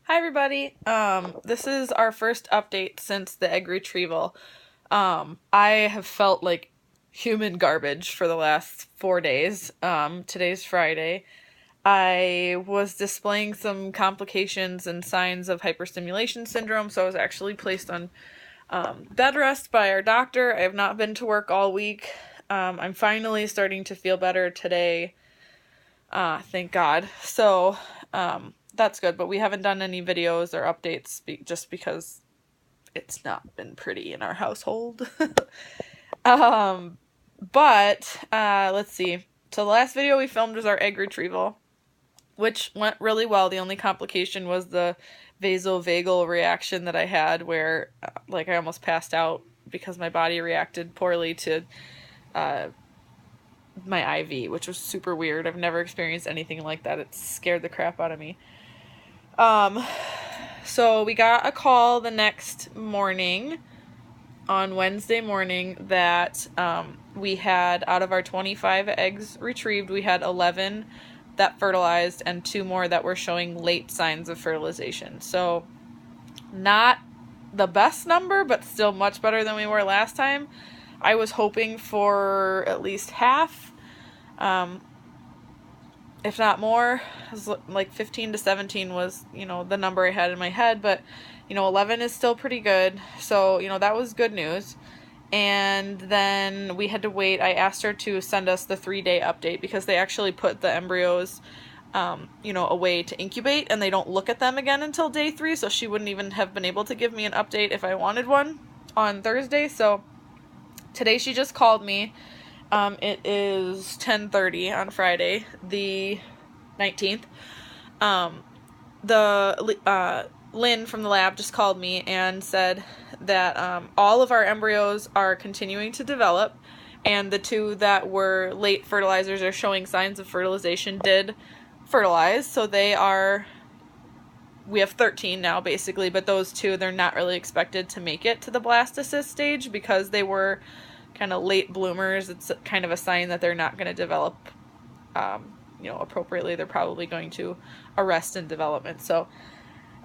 Hi everybody. This is our first update since the egg retrieval. I have felt like human garbage for the last 4 days. Today's Friday. I was displaying some complications and signs of hyperstimulation syndrome, so I was actually placed on bed rest by our doctor. I have not been to work all week. I'm finally starting to feel better today. Thank God. So, that's good, but we haven't done any videos or updates just because it's not been pretty in our household. um, but let's see. So the last video we filmed was our egg retrieval, which went really well. The only complication was the vasovagal reaction that I had where I almost passed out because my body reacted poorly to my IV, which was super weird. I've never experienced anything like that. It scared the crap out of me. So we got a call the next morning, on Wednesday morning, that we had, out of our 25 eggs retrieved, we had 11 that fertilized and 2 more that were showing late signs of fertilization. So not the best number, but still much better than we were last time. I was hoping for at least half, if not more. Like 15 to 17 was, the number I had in my head, but 11 is still pretty good. So, that was good news. And then we had to wait. I asked her to send us the 3-day update because they actually put the embryos away to incubate, and they don't look at them again until day 3, so she wouldn't even have been able to give me an update if I wanted one on Thursday. So today she just called me. It is 10:30 on Friday, the 19th. Lynn from the lab just called me and said that all of our embryos are continuing to develop, and the 2 that were late fertilizers are showing signs of fertilization did fertilize. So we have 13 now basically, but those 2, they're not really expected to make it to the blastocyst stage because they were kind of late bloomers. It's kind of a sign that they're not going to develop appropriately. They're probably going to arrest in development. So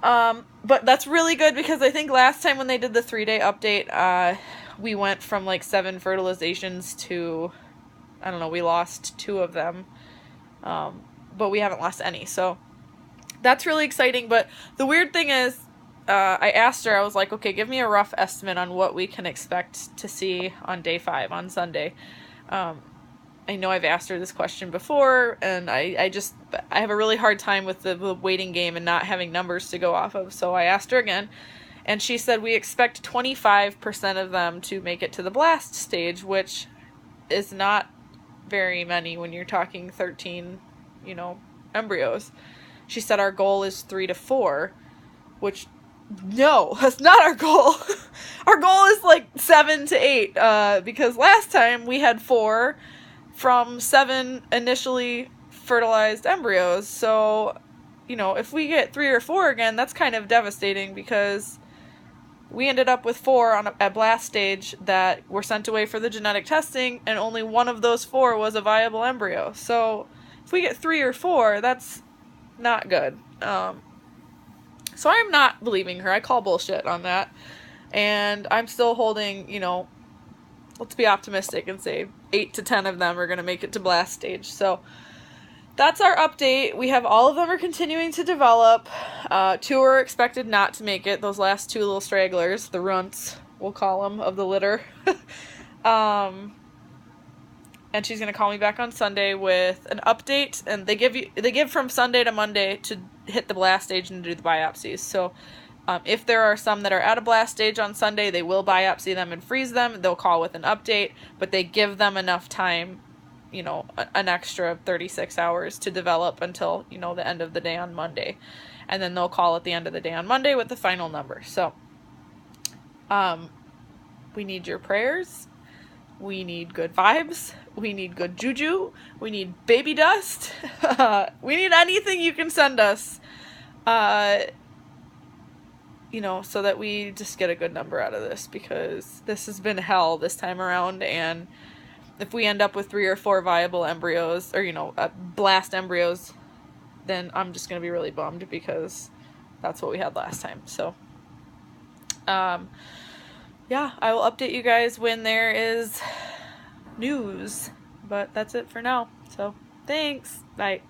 but that's really good because I think last time when they did the 3-day update, we went from 7 fertilizations to, I don't know, we lost 2 of them, but we haven't lost any. So that's really exciting. But the weird thing is, I asked her, I was like, okay, give me a rough estimate on what we can expect to see on day 5, on Sunday. I know I've asked her this question before, and I have a really hard time with the waiting game and not having numbers to go off of. So I asked her again, and she said we expect 25% of them to make it to the blast stage, which is not very many when you're talking 13, embryos. She said our goal is 3 to 4, which, no, that's not our goal. Our goal is 7 to 8, because last time we had 4 from 7 initially fertilized embryos. So, if we get 3 or 4 again, that's kind of devastating because we ended up with 4 at blast stage that were sent away for the genetic testing, and only one of those 4 was a viable embryo. So if we get 3 or 4, that's not good. So I'm not believing her. I call bullshit on that. And I'm still holding, let's be optimistic and say 8 to 10 of them are going to make it to blast stage. So that's our update. We have all of them are continuing to develop. 2 are expected not to make it. Those last 2 little stragglers, the runts, we'll call them, of the litter. And she's going to call me back on Sunday with an update. And they give from Sunday to Monday to hit the blast stage and do the biopsies. So if there are some that are at a blast stage on Sunday, they will biopsy them and freeze them. They'll call with an update, but they give them enough time, an extra 36 hours to develop until, the end of the day on Monday. And then they'll call at the end of the day on Monday with the final number. So we need your prayers. We need good vibes. We need good juju. We need baby dust. We need anything you can send us, so that we just get a good number out of this, because this has been hell this time around. And if we end up with 3 or 4 viable embryos, or, blast embryos, then I'm just going to be really bummed because that's what we had last time. So, yeah, I will update you guys when there is news. But that's it for now. So, thanks. Bye.